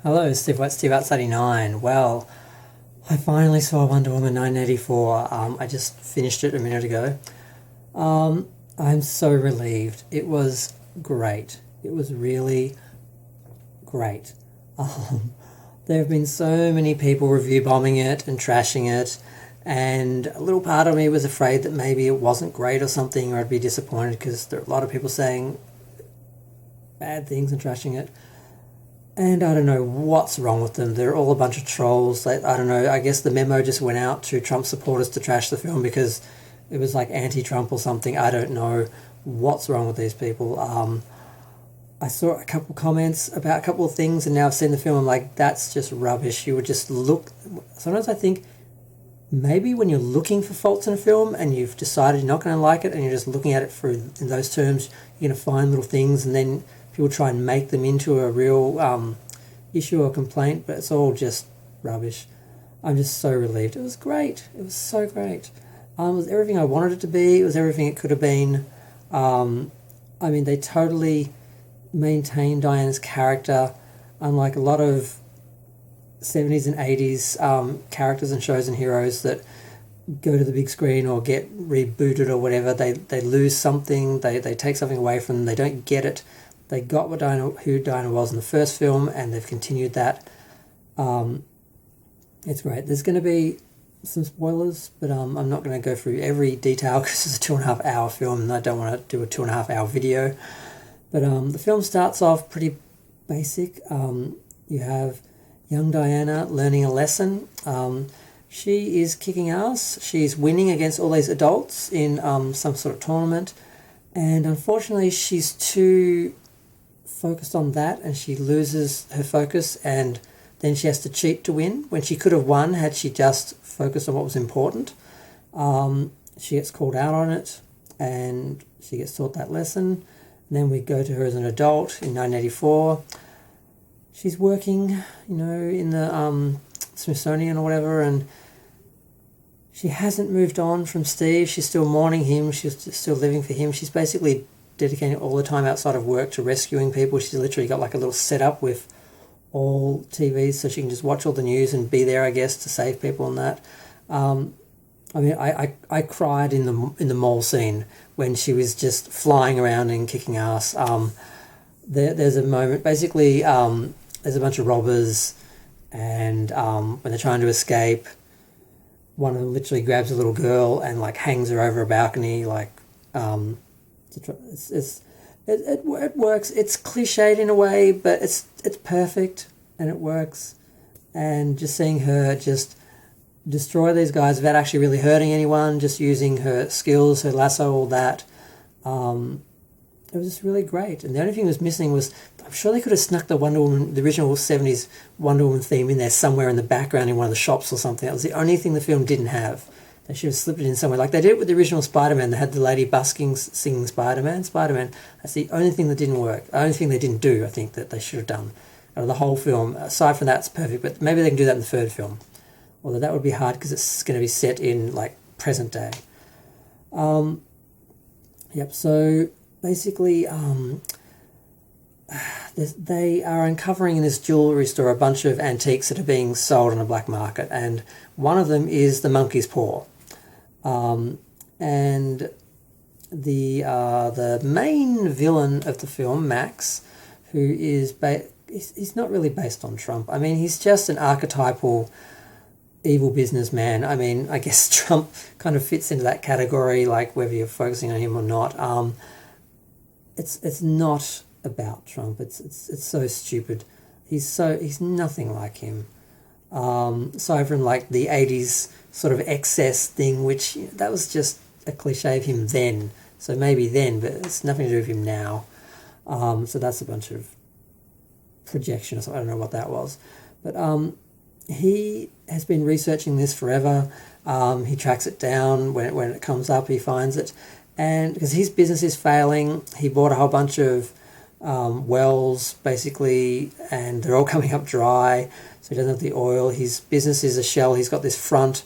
Hello, Steve Outside 9. Well, I finally saw Wonder Woman 1984. I just finished it a minute ago. I'm so relieved. It was great. It was really great. Um, there have been so many people review bombing it and trashing it, and a little part of me was afraid that maybe it wasn't great or something, or I'd be disappointed because there are a lot of people saying bad things and trashing it. And I don't know what's wrong with them. They're all a bunch of trolls. I don't know. I guess the memo just went out to Trump supporters to trash the film because it was like anti-Trump or something. I don't know what's wrong with these people. I saw a couple comments about a couple of things, and now I've seen the film. I'm like, that's just rubbish. You would just look. Sometimes I think maybe when you're looking for faults in a film and you've decided you're not going to like it, and you're just looking at it in those terms, you're going to find little things, and then people try and make them into a real issue or complaint, but it's all just rubbish. I'm just so relieved. It was great. It was so great. It was everything I wanted it to be. It was everything it could have been. I mean, they totally maintained Diana's character, unlike a lot of 70s and 80s characters and shows and heroes that go to the big screen or get rebooted or whatever. They lose something. They take something away from them. They don't get it. They got who Diana was in the first film, and they've continued that. It's great. There's going to be some spoilers, but I'm not going to go through every detail because it's a 2.5 hour film, and I don't want to do a 2.5 hour video. But the film starts off pretty basic. You have young Diana learning a lesson. She is kicking ass. She's winning against all these adults in some sort of tournament, and unfortunately, she's too focused on that, and she loses her focus, and then she has to cheat to win when she could have won had she just focused on what was important. She gets called out on it, and she gets taught that lesson. And then we go to her as an adult in 1984. She's working, in the Smithsonian or whatever, and she hasn't moved on from Steve. She's still mourning him. She's still living for him. She's basically dedicating all the time outside of work to rescuing people. She's literally got like a little setup with all TVs so she can just watch all the news and be there, I guess, to save people and that. I cried in the mall scene when she was just flying around and kicking ass. There's a moment, basically, there's a bunch of robbers, and when they're trying to escape, one of them literally grabs a little girl and like hangs her over a balcony, it works. It's cliched in a way, but it's perfect, and it works. And just seeing her just destroy these guys without actually really hurting anyone, just using her skills, her lasso, all that, it was just really great. And the only thing that was missing was, I'm sure they could have snuck the original 70s Wonder Woman theme in there somewhere in the background in one of the shops or something. That was the only thing the film didn't have. They should have slipped it in somewhere. Like they did it with the original Spider-Man. They had the lady busking, singing Spider-Man. That's the only thing that didn't work. The only thing they didn't do, I think, that they should have done. Out of the whole film, aside from that, it's perfect. But maybe they can do that in the third film. Although that would be hard because it's going to be set in, like, present day. So basically, they are uncovering in this jewellery store a bunch of antiques that are being sold on a black market. And one of them is the monkey's paw. And the main villain of the film, Max, who is he's not really based on Trump. I mean, he's just an archetypal evil businessman. I mean, I guess Trump kind of fits into that category, like whether you're focusing on him or not. It's not about Trump. It's so stupid. He's nothing like him. Aside from like the 80s sort of excess thing, which that was just a cliche of him then. So maybe then, but it's nothing to do with him now. So that's a bunch of projection or something. I don't know what that was. But he has been researching this forever. He tracks it down when it comes up. He finds it. And because his business is failing, he bought a whole bunch of wells, basically, and they're all coming up dry. So he doesn't have the oil. His business is a shell. He's got this front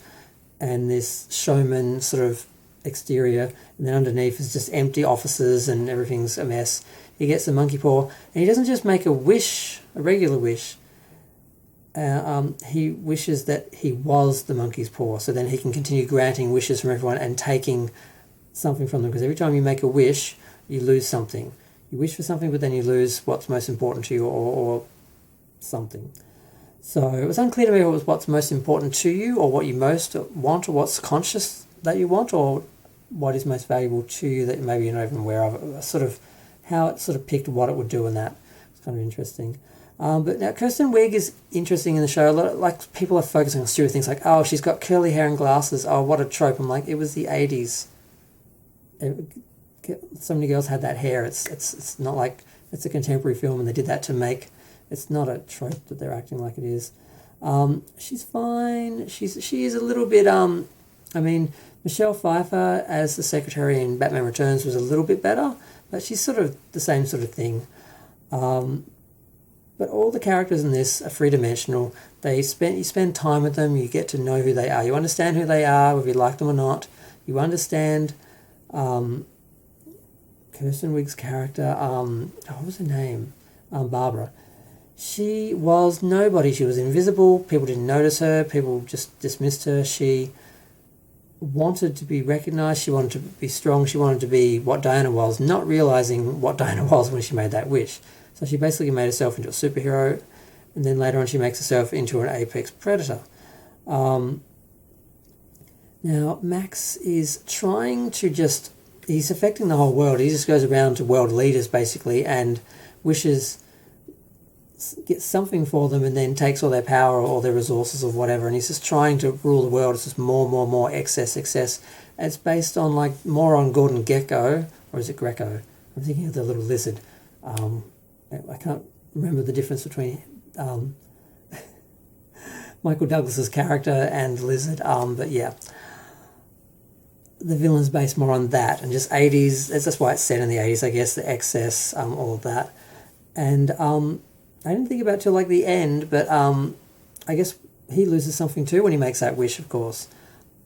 and this showman sort of exterior, and then underneath is just empty offices and everything's a mess. He gets the monkey paw, and he doesn't just make a wish, a regular wish. he wishes that he was the monkey's paw, so then he can continue granting wishes from everyone and taking something from them, because every time you make a wish, you lose something. You wish for something, but then you lose what's most important to you, or something. So it was unclear to me what's most important to you, or what you most want, or what's conscious that you want, or what is most valuable to you that maybe you're not even aware of. Sort of how it sort of picked what it would do in that. It's kind of interesting. But now Kristen Wiig is interesting in the show. A lot of, like, people are focusing on stupid things like, oh, she's got curly hair and glasses. Oh, what a trope. I'm like, it was the 80s. So many girls had that hair. It's not like it's a contemporary film and they did that to make. It's not a trope that they're acting like it is. She's fine. She is a little bit. I mean, Michelle Pfeiffer as the secretary in Batman Returns was a little bit better, but she's sort of the same sort of thing. But all the characters in this are three-dimensional. You spend time with them, you get to know who they are. You understand who they are, whether you like them or not. You understand Kirsten Wiig's character, what was her name? Barbara. She was nobody. She was invisible. People didn't notice her. People just dismissed her. She wanted to be recognised. She wanted to be strong. She wanted to be what Diana was, not realising what Diana was when she made that wish. So she basically made herself into a superhero, and then later on she makes herself into an apex predator. Now, Max is trying to he's affecting the whole world. He just goes around to world leaders, basically, and gets something for them and then takes all their power or all their resources or whatever, and he's just trying to rule the world. It's just more, excess. It's based on, like, more on Gordon Gekko, or is it Greco? I'm thinking of the little lizard. I can't remember the difference between Michael Douglas's character and the lizard, but yeah. The villain's based more on that, and just 80s, that's why it's set in the 80s, I guess, the excess, all of that. And I didn't think about it till, like, the end, but I guess he loses something too when he makes that wish, of course.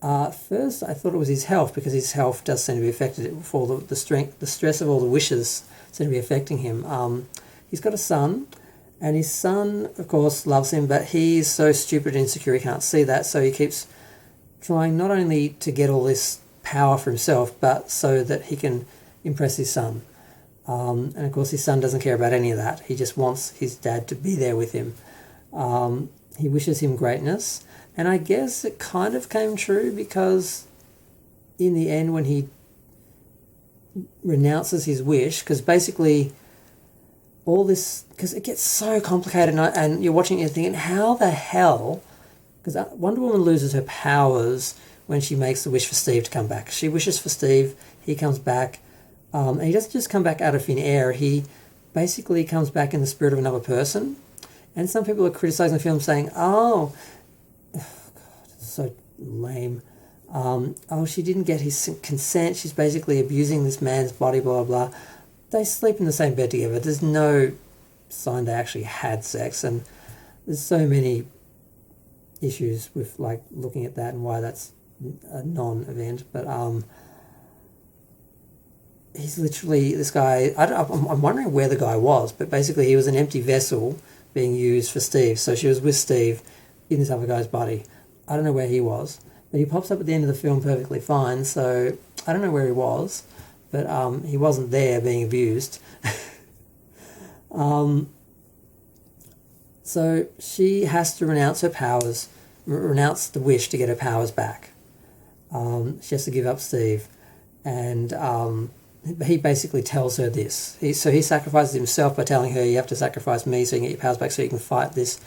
First, I thought it was his health, because his health does seem to be affected for the stress of all the wishes seem to be affecting him. He's got a son, and his son, of course, loves him, but he's so stupid and insecure he can't see that, so he keeps trying not only to get all this power for himself, but so that he can impress his son. And of course his son doesn't care about any of that. He just wants his dad to be there with him. He wishes him greatness, and I guess it kind of came true, because in the end when he renounces his wish, because basically all this, because it gets so complicated, and you're watching it and thinking, how the hell, because Wonder Woman loses her powers when she makes the wish for Steve to come back. She wishes for Steve, he comes back, and he doesn't just come back out of thin air, he basically comes back in the spirit of another person. And some people are criticising the film, saying, oh God, it's so lame. She didn't get his consent, she's basically abusing this man's body, blah, blah, blah. They sleep in the same bed together. There's no sign they actually had sex, and there's so many issues with, like, looking at that and why that's a non-event. But he's literally, this guy, I'm wondering where the guy was, but basically he was an empty vessel being used for Steve. So she was with Steve in this other guy's body. I don't know where he was, but he pops up at the end of the film perfectly fine, so I don't know where he was, but he wasn't there being abused. So she has to renounce her powers, renounce the wish to get her powers back. She has to give up Steve, and he basically tells her this. He sacrifices himself by telling her, you have to sacrifice me so you can get your powers back so you can fight this.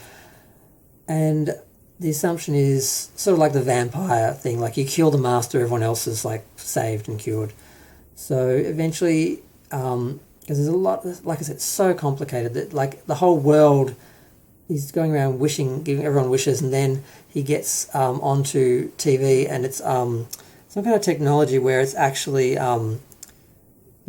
And the assumption is sort of like the vampire thing, like you kill the master, everyone else is, like, saved and cured. So eventually, because there's a lot, like I said, it's so complicated that, like, the whole world, he's going around wishing, giving everyone wishes, and then he gets onto TV, and it's some kind of technology where it's actually, the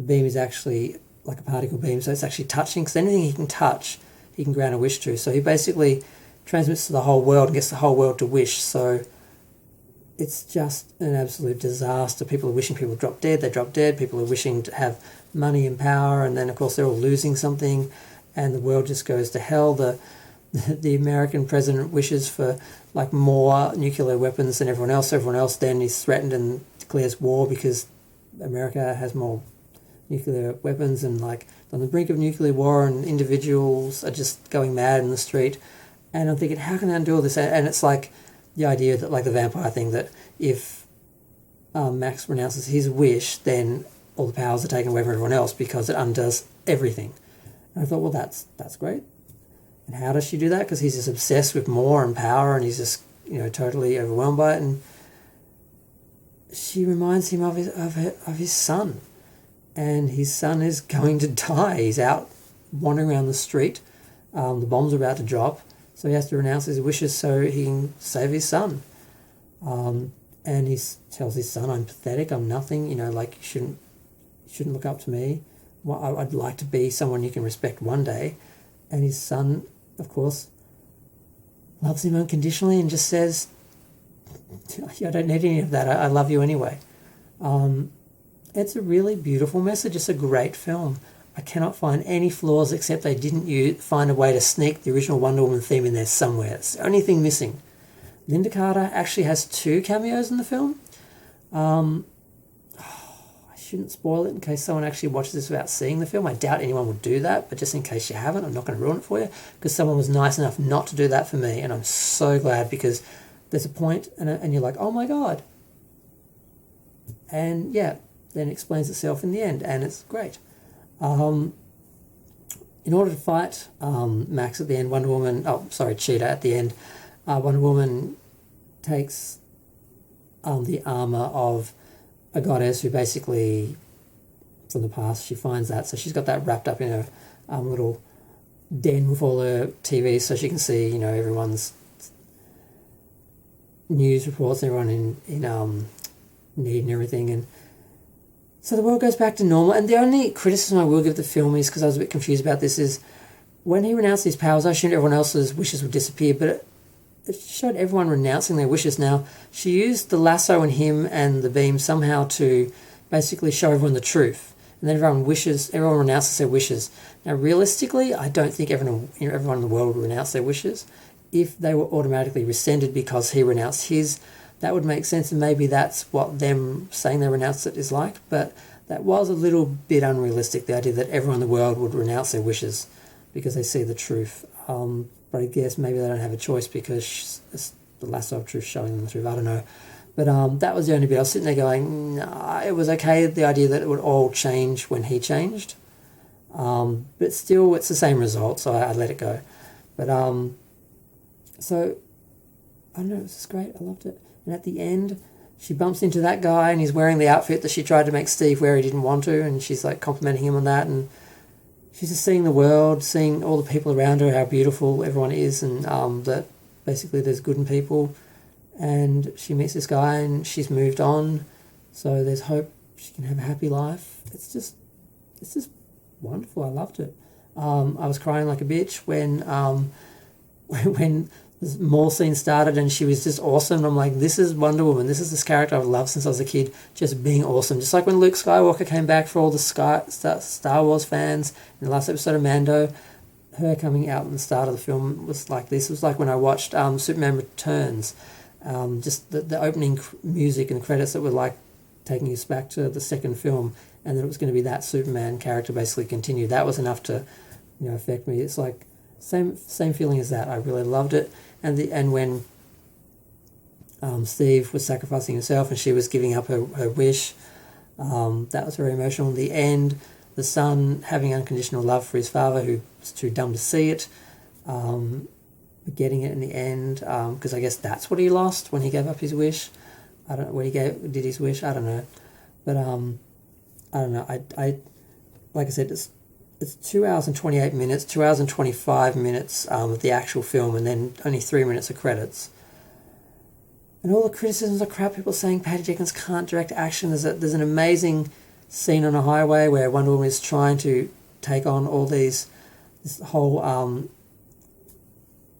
beam is actually like a particle beam, so it's actually touching, because anything he can touch, he can grant a wish to. So he basically transmits to the whole world and gets the whole world to wish. So it's just an absolute disaster. People are wishing people drop dead, they drop dead. People are wishing to have money and power, and then of course they're all losing something, and the world just goes to hell. The the American president wishes for like more nuclear weapons than everyone else. Everyone else then is threatened and declares war because America has more nuclear weapons and like on the brink of nuclear war, and individuals are just going mad in the street. And I'm thinking, how can they undo all this? And it's like the idea that, like the vampire thing, that if Max renounces his wish, then all the powers are taken away from everyone else because it undoes everything. And I thought, well, that's great. And how does she do that? Because he's just obsessed with more and power, and he's just, totally overwhelmed by it. And she reminds him of his son, and his son is going to die. He's out wandering around the street. The bombs are about to drop, so he has to renounce his wishes so he can save his son. And he tells his son, "I'm pathetic. I'm nothing. Like you shouldn't look up to me. Well, I'd like to be someone you can respect one day." And his son, of course, loves him unconditionally and just says, "I don't need any of that. I love you anyway." It's a really beautiful message. It's a great film. I cannot find any flaws except they didn't find a way to sneak the original Wonder Woman theme in there somewhere. It's the only thing missing. Linda Carter actually has 2 cameos in the film. I shouldn't spoil it in case someone actually watches this without seeing the film. I doubt anyone would do that, but just in case you haven't, I'm not going to ruin it for you, because someone was nice enough not to do that for me, and I'm so glad, because there's a point and you're like, oh my god. And yeah, then it explains itself in the end, and it's great. In order to fight Max at the end, Cheetah at the end, Wonder Woman takes the armor of a goddess who basically, from the past, she finds that, so she's got that wrapped up in her little den with all her TVs, so she can see, everyone's news reports, everyone in need and everything, and so the world goes back to normal. And the only criticism I will give the film is, because I was a bit confused about this, is when he renounced his powers, I assumed everyone else's wishes would disappear, but it showed everyone renouncing their wishes. Now, she used the lasso and him and the beam somehow to basically show everyone the truth. And then everyone renounces their wishes. Now, realistically, I don't think everyone in the world would renounce their wishes. If they were automatically rescinded because he renounced his, that would make sense, and maybe that's what them saying they renounced it is like. But that was a little bit unrealistic, the idea that everyone in the world would renounce their wishes because they see the truth. But I guess maybe they don't have a choice because it's the lasso of truth showing them the truth. I don't know. But that was the only bit. I was sitting there going, nah, it was okay, the idea that it would all change when he changed. But still, it's the same result, so I let it go. But, so, I don't know, it was just great. I loved it. And at the end, she bumps into that guy, and he's wearing the outfit that she tried to make Steve wear. He didn't want to, and she's like complimenting him on that, and she's just seeing the world, seeing all the people around her, how beautiful everyone is, and that basically there's good in people. And she meets this guy, and she's moved on, so there's hope she can have a happy life. It's just wonderful. I loved it. I was crying like a bitch when this mall scene started, and she was just awesome. And I'm like, this is Wonder Woman. This is this character I've loved since I was a kid, just being awesome. Just like when Luke Skywalker came back for all the Star Wars fans in the last episode of Mando, her coming out in the start of the film was like this. It was like when I watched Superman Returns, just the opening music and credits that were like taking us back to the second film, and then it was going to be that Superman character basically continued. That was enough to, affect me. It's like same feeling as that. I really loved it. And when Steve was sacrificing himself and she was giving up her wish, that was very emotional. In the end, the son having unconditional love for his father, who was too dumb to see it, getting it in the end, because I guess that's what he lost when he gave up his wish. I don't know when he did his wish. I don't know, but I don't know. I like I said, it's 2 hours and 28 minutes, 2 hours and 25 minutes of the actual film, and then only 3 minutes of credits. And all the criticisms are crap. People saying Patty Jenkins can't direct action. There's an amazing scene on a highway where Wonder Woman is trying to take on all this whole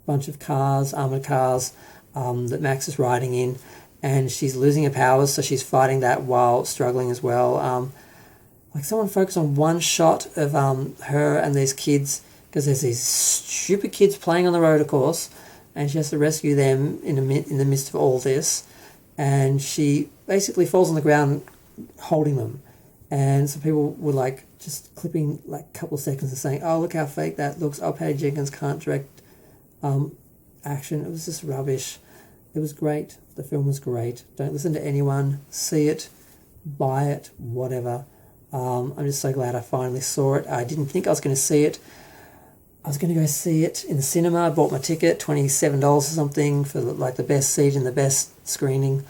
bunch of cars, armoured cars, that Max is riding in, and she's losing her powers, so she's fighting that while struggling as well. Like someone focused on one shot of her and these kids because there's these stupid kids playing on the road, of course, and she has to rescue them in the midst of all this, and she basically falls on the ground holding them, and some people were like just clipping like a couple of seconds and saying, "Oh, look how fake that looks. Oh, Patty Jenkins can't direct action." It was just rubbish. It was great. The film was great. Don't listen to anyone. See it, buy it, whatever. I'm just so glad I finally saw it. I didn't think I was going to see it. I was going to go see it in the cinema. I bought my ticket, $27 or something, for like the best seat in the best screening.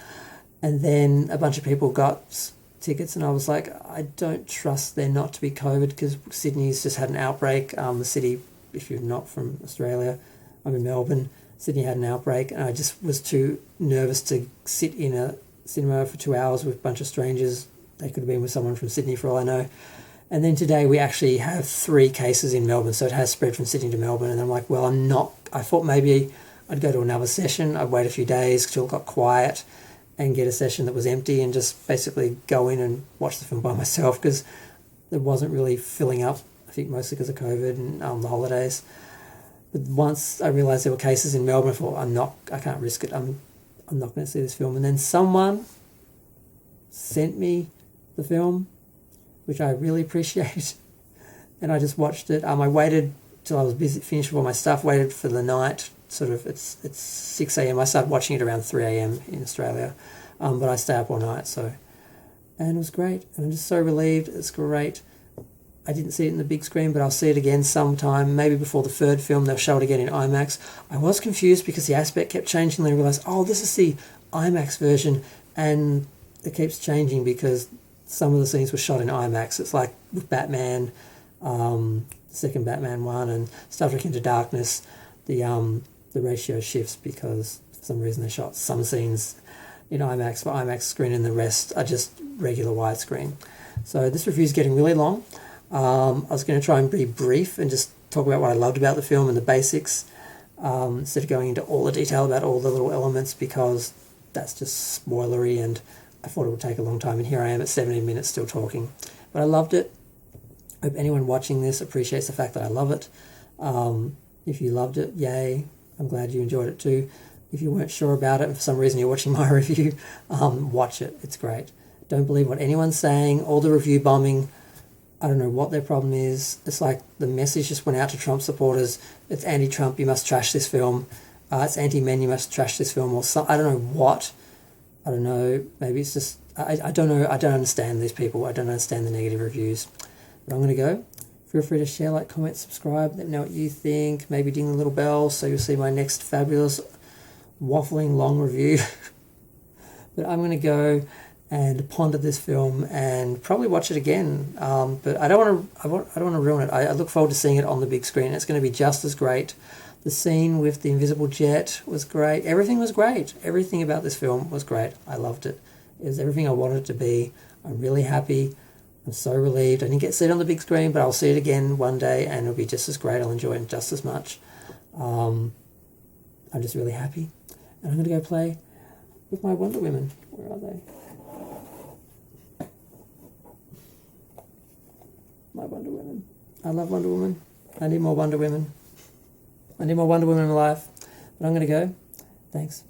And then a bunch of people got tickets, and I was like, I don't trust there not to be COVID, because Sydney's just had an outbreak. The city, if you're not from Australia, I'm in Melbourne. Sydney had an outbreak, and I just was too nervous to sit in a cinema for 2 hours with a bunch of strangers. They could have been with someone from Sydney for all I know. And then today we actually have 3 cases in Melbourne, so it has spread from Sydney to Melbourne. And I'm like, well, I thought maybe I'd go to another session. I'd wait a few days till it got quiet and get a session that was empty and just basically go in and watch the film by myself, because it wasn't really filling up, I think mostly because of COVID and the holidays. But once I realised there were cases in Melbourne, I thought, I can't risk it. I'm not going to see this film. And then someone sent me the film, which I really appreciate, and I just watched it. I waited till I was busy, finished with all my stuff, waited for the night. Sort of, it's 6 a.m. I started watching it around 3 a.m. in Australia, but I stay up all night. And it was great, and I'm just so relieved. It's great. I didn't see it in the big screen, but I'll see it again sometime, maybe before the 3rd film. They'll show it again in IMAX. I was confused because the aspect kept changing, and I realised, this is the IMAX version, and it keeps changing because some of the scenes were shot in IMAX. It's like with Batman, second Batman one, and Star Trek Into Darkness, the ratio shifts because for some reason they shot some scenes in IMAX for IMAX screen, and the rest are just regular widescreen. So this review is getting really long. I was going to try and be brief and just talk about what I loved about the film and the basics, instead of going into all the detail about all the little elements, because that's just spoilery, and I thought it would take a long time, and here I am at 17 minutes still talking. But I loved it. I hope anyone watching this appreciates the fact that I love it. If you loved it, yay. I'm glad you enjoyed it too. If you weren't sure about it and for some reason you're watching my review, watch it. It's great. Don't believe what anyone's saying. All the review bombing, I don't know what their problem is. It's like the message just went out to Trump supporters. It's anti-Trump, you must trash this film. It's anti-men, you must trash this film. Or I don't know what. I don't know. Maybe it's just... I don't know. I don't understand these people. I don't understand the negative reviews. But I'm going to go. Feel free to share, like, comment, subscribe. Let me know what you think. Maybe ding the little bell so you'll see my next fabulous waffling long review. But I'm going to go and ponder this film and probably watch it again. But I don't want to ruin it. I look forward to seeing it on the big screen. It's going to be just as great. The scene with the invisible jet was great. Everything was great. Everything about this film was great. I loved it. It was everything I wanted it to be. I'm really happy. I'm so relieved. I didn't get to see it on the big screen, but I'll see it again one day and it'll be just as great. I'll enjoy it just as much. I'm just really happy. And I'm going to go play with my Wonder Women. Where are they? My Wonder Women. I love Wonder Woman. I need more Wonder Women. I need more Wonder Women in my life. But I'm going to go. Thanks.